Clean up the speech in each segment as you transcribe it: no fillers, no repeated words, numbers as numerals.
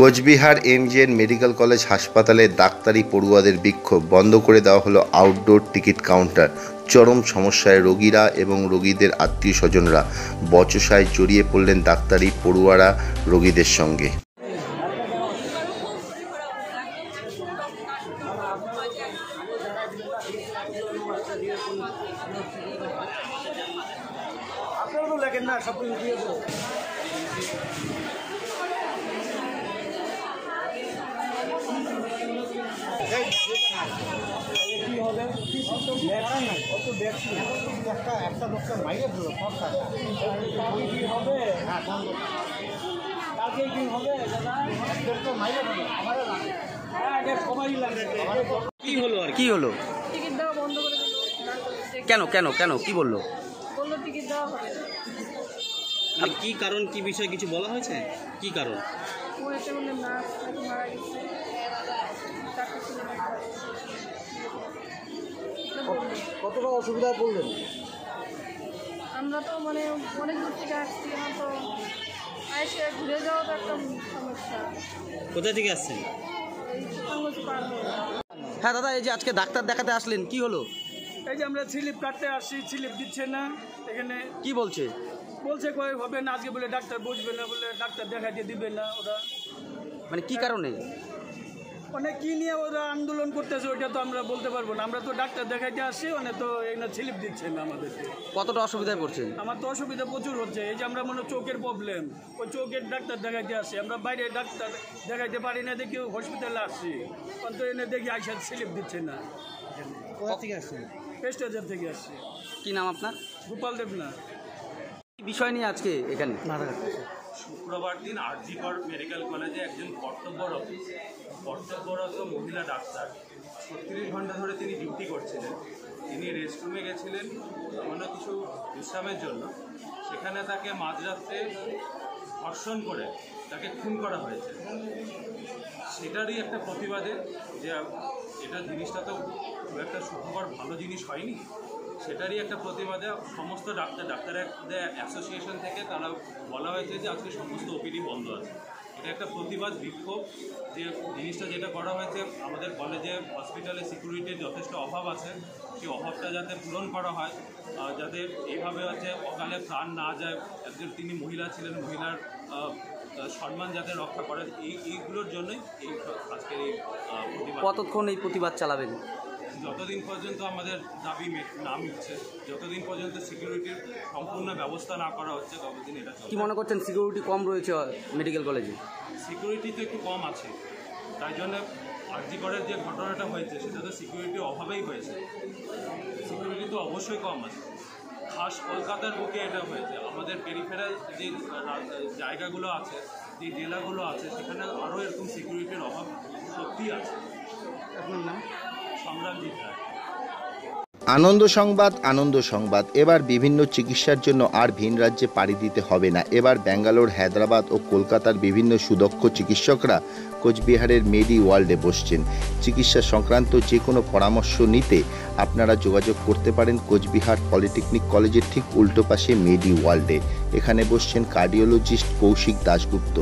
Cooch Behar MGN medical college হাসপাতালে ডাক্তারি পড়ুয়াদের বিক্ষোভ বন্ধ করে দেওয়া হলো আউটডোর টিকিট কাউন্টার। চরম সমস্যায় রোগীরা এবং রোগীদের আত্মীয় স্বজনরা। বচসায় জড়িয়ে পড়লেন ডাক্তারি পড়ুয়ারা রোগীদের সঙ্গে। কি হলো? টিকিট দেওয়া বন্ধ করে দিল। কেন কেন কেন কি বললো? বললো টিকিট দেওয়া হবে না। কি কারণ, কি বিষয় কিছু বলা হয়েছে? কি কারণ? ও এসে বললেন নার্স নাকি মারা গেছে। কতটা অসুবিধায় পড়লেন? আমরা তো মানে অনেক দূর থেকে আসছি, আমার তো এসে ঘুরে যাওয়া তো একটা সমস্যা। কোথা থেকে আসছেন? এই সুতাঙ্গজ পার হয়ে। হ্যাঁ দাদা, এই যে আজকে ডাক্তার দেখাতে আসলেন, কি হলো? এই যে আমরা স্লিপ কাটতে আসছি, স্লিপ দিচ্ছে না। এখানে কি বলছে? বলছে কয় হবে না, আজকে বলে ডাক্তার বসবে না, বলে ডাক্তার দেখাইতে দিবে না ওরা। মানে কি কারণে? মানে কি নিয়ে ওরা আন্দোলন করতেছে ওইটা তো আমরা বলতে পারবো না। আমরা তো ডাক্তার দেখাইতে আসছি, মানে তো এখানে স্লিপ দিচ্ছে না আমাদেরকে। কতটা অসুবিধায় পড়ছেন? আমার তো অসুবিধা প্রচুর হচ্ছে। এই যে আমরা মনে চোখের প্রবলেম, ওই চোখের ডাক্তার দেখাইতে আসছি। আমরা বাইরে ডাক্তার দেখাইতে পারি না দেখি হসপিটালে আসছি, অন্তত এনে দেখি আইসা স্লিপ দিচ্ছে না। কোথা থেকে আসছেন? পেস্টাজার থেকে আসছি। কি নাম আপনার? গোপাল দেবনাথ। কি বিষয় নিয়ে আজকে এখানে? শুক্রবার দিন আরজিকর মেডিকেল কলেজে একজন কর্তব্যরত মহিলা ডাক্তার 36 ঘন্টা ধরে তিনি ডিউটি করছিলেন। তিনি রেস্টরুমে গেছিলেন অন্য কিছু বিশ্রামের জন্য। সেখানে তাকে মাঝরাত্রে ধর্ষণ করে তাকে খুন করা হয়েছে। সেটারই একটা প্রতিবাদে যে এটা জিনিসটা তো খুব একটা সুখকর ভালো জিনিস হয়নি, সেটারই একটা প্রতিবাদে সমস্ত ডাক্তারদের অ্যাসোসিয়েশন থেকে তারা বলা হয়েছে যে আজকে সমস্ত ওপিডি বন্ধ আছে। এটা একটা প্রতিবাদ বিক্ষোভ। যে জিনিসটা যেটা করা হয়েছে, আমাদের কলেজে হসপিটালে সিকিউরিটির যথেষ্ট অভাব আছে, সেই অভাবটা যাতে পূরণ করা হয়, যাতে এইভাবে হচ্ছে অকালে প্রাণ না যায়। একজন তিনি মহিলা ছিলেন, মহিলার সম্মান যাতে রক্ষা করে, এইগুলোর জন্যই এই আজকের এই প্রতিবাদ। কতক্ষণ এই প্রতিবাদ চালাবেন? যতদিন পর্যন্ত আমাদের দাবি না মিটছে, যতদিন পর্যন্ত সিকিউরিটির সম্পূর্ণ ব্যবস্থা না করা হচ্ছে, ততদিন এটা চলবে। কি মনে করছেন, সিকিউরিটি কম রয়েছে মেডিকেল কলেজে? সিকিউরিটি তো একটু কম আছে, তাই জন্য আরজিকরের যে ঘটনাটা হয়েছে সেটা তো সিকিউরিটির অভাবেই হয়েছে। সিকিউরিটি তো অবশ্যই কম আছে। খাস কলকাতার বুকে এটা হয়েছে। আমাদের পেরিফেরাল যে জায়গাগুলো আছে, যে জেলাগুলো আছে, সেখানে আরও এরকম সিকিউরিটির অভাব সত্যিই আছে। আপনার নাম? সংগ্রামজিৎ রায়। আনন্দ সংবাদ। এবার বিভিন্ন চিকিৎসার জন্য আর ভিন রাজ্যে পাড়ি দিতে হবে না। এবার ব্যাঙ্গালোর, হায়দ্রাবাদ ও কলকাতার বিভিন্ন সুদক্ষ চিকিৎসকরা কোচবিহারের মেডি ওয়ার্ল্ডে বসছেন। চিকিৎসা সংক্রান্ত যে কোনো পরামর্শ নিতে আপনারা যোগাযোগ করতে পারেন কোচবিহার পলিটেকনিক কলেজের ঠিক উল্টো পাশে মেডি ওয়ার্ল্ডে। এখানে বসছেন cardiologist Koushik Dasgupta,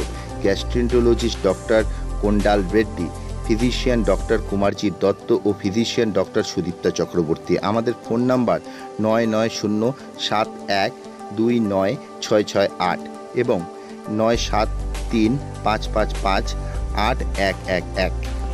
gastroenterologist doctor Kondal Reddy, physician doctor Kumarjit Dutta ও ফিজিশিয়ান ডক্টর সুদীপ্তা চক্রবর্তী। আমাদের ফোন নাম্বার 9907129668 এবং 9735558111।